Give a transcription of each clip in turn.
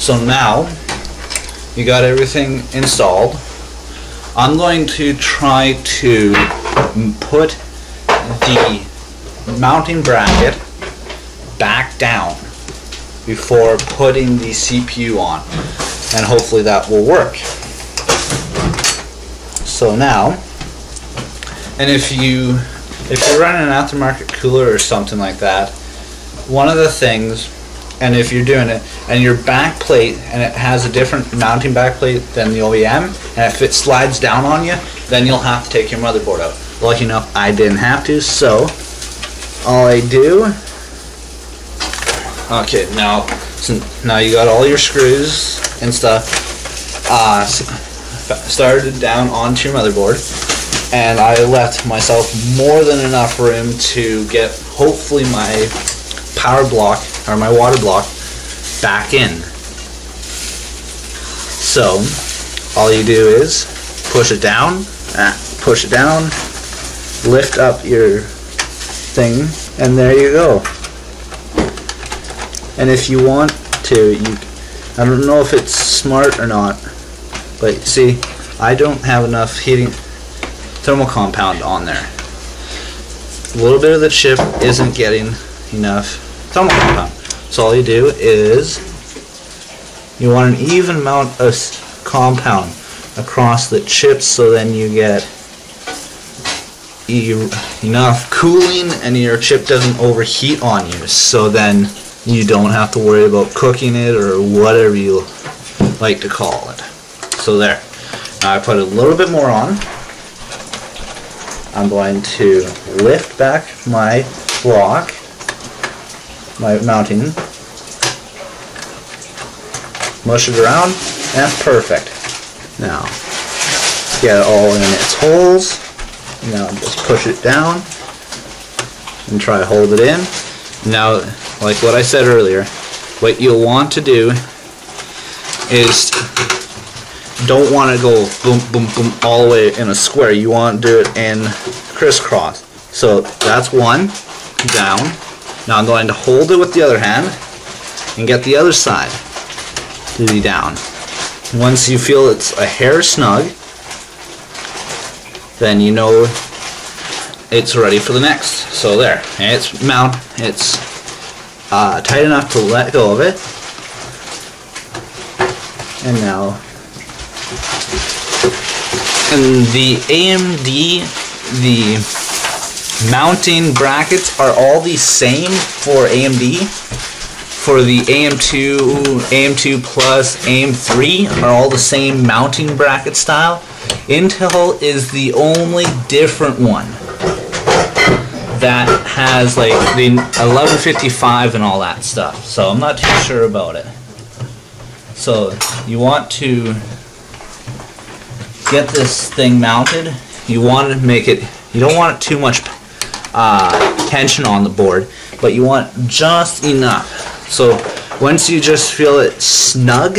So now you got everything installed. I'm going to try to put the mounting bracket back down before putting the CPU on, and hopefully that will work. So now, and if you're running an aftermarket cooler or something like that, one of the things, and if you're doing it and your back plate and it has a different mounting back plate than the OEM, and if it slides down on you, then you'll have to take your motherboard out. Lucky enough I didn't have to, so all I do, okay, now you got all your screws and stuff started down onto your motherboard, and I left myself more than enough room to get hopefully my power block or my water block back in. So all you do is push it down, lift up your thing, and there you go. And if you want to, I don't know if it's smart or not, but see, I don't have enough thermal compound on there. A little bit of the chip isn't getting enough thermal compound. So all you do is you want an even amount of compound across the chips, so then you get enough cooling and your chip doesn't overheat on you, so then you don't have to worry about cooking it or whatever you like to call it. So there. Now I put a little bit more on. I'm going to lift back my block, my mounting, mush it around, and that's perfect. Now, get it all in its holes. Now just push it down and try to hold it in. Now, like what I said earlier, what you'll want to do is don't want to go boom, boom, boom all the way in a square. You want to do it in crisscross. So that's one down. Now I'm going to hold it with the other hand and get the other side to be down. Once you feel it's a hair snug, then you know it's ready for the next. So there, and it's tight enough to let go of it. And now, and the AMD, the mounting brackets are all the same for AMD. For the AM2, AM2 Plus, AM3 are all the same mounting bracket style. Intel is the only different one that has like the 1155 and all that stuff. So I'm not too sure about it. So you want to get this thing mounted. You want to make it, you don't want too much tension on the board, but you want just enough. So once you just feel it snug,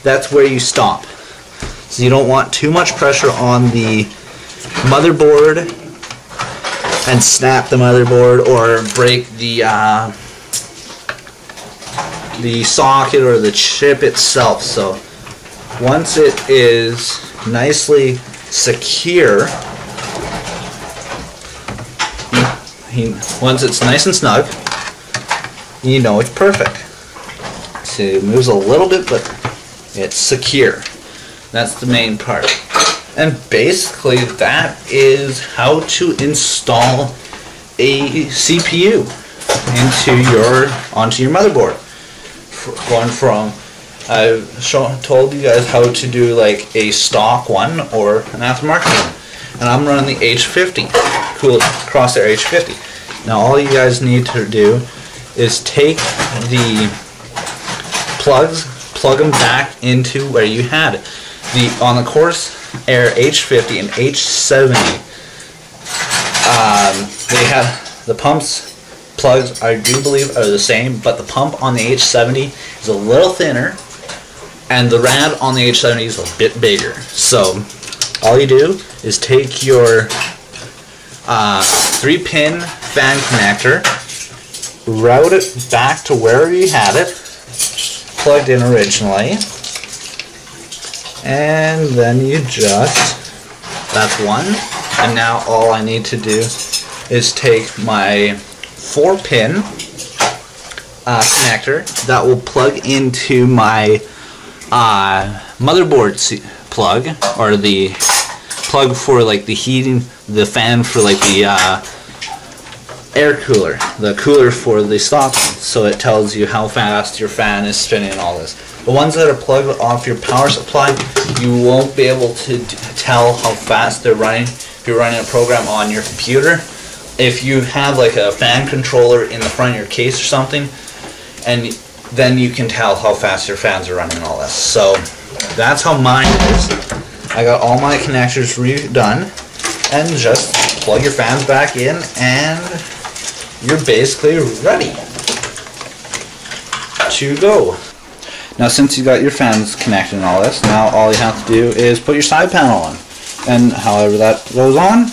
that's where you stop. So you don't want too much pressure on the motherboard and snap the motherboard or break the socket or the chip itself. So once it is nicely secure, once it's nice and snug, you know it's perfect. So it moves a little bit, but it's secure. That's the main part. And basically that is how to install a CPU onto your motherboard. Going from, I've told you guys how to do like a stock one or an aftermarket one. And I'm running the H50, Crosshair H50. Now all you guys need to do is take the plugs, plug them back into where you had it. On the Corsair H50 and H70, they have the plugs I do believe are the same, but the pump on the H70 is a little thinner and the rad on the H70 is a bit bigger. So all you do is take your 3-pin fan connector, route it back to wherever you had it, plugged in originally. And then you just, that's one. And now all I need to do is take my 4-pin connector that will plug into my motherboard plug, or the plug for like the heating, the fan for like the air cooler, the cooler for the stocking, so it tells you how fast your fan is spinning and all this. The ones that are plugged off your power supply, you won't be able to tell how fast they're running if you're running a program on your computer. If you have like a fan controller in the front of your case or something, and then you can tell how fast your fans are running and all this. So that's how mine is. I got all my connectors redone, and just plug your fans back in and you're basically ready to go. Now since you got your fans connected and all this, now all you have to do is put your side panel on. And however that goes on,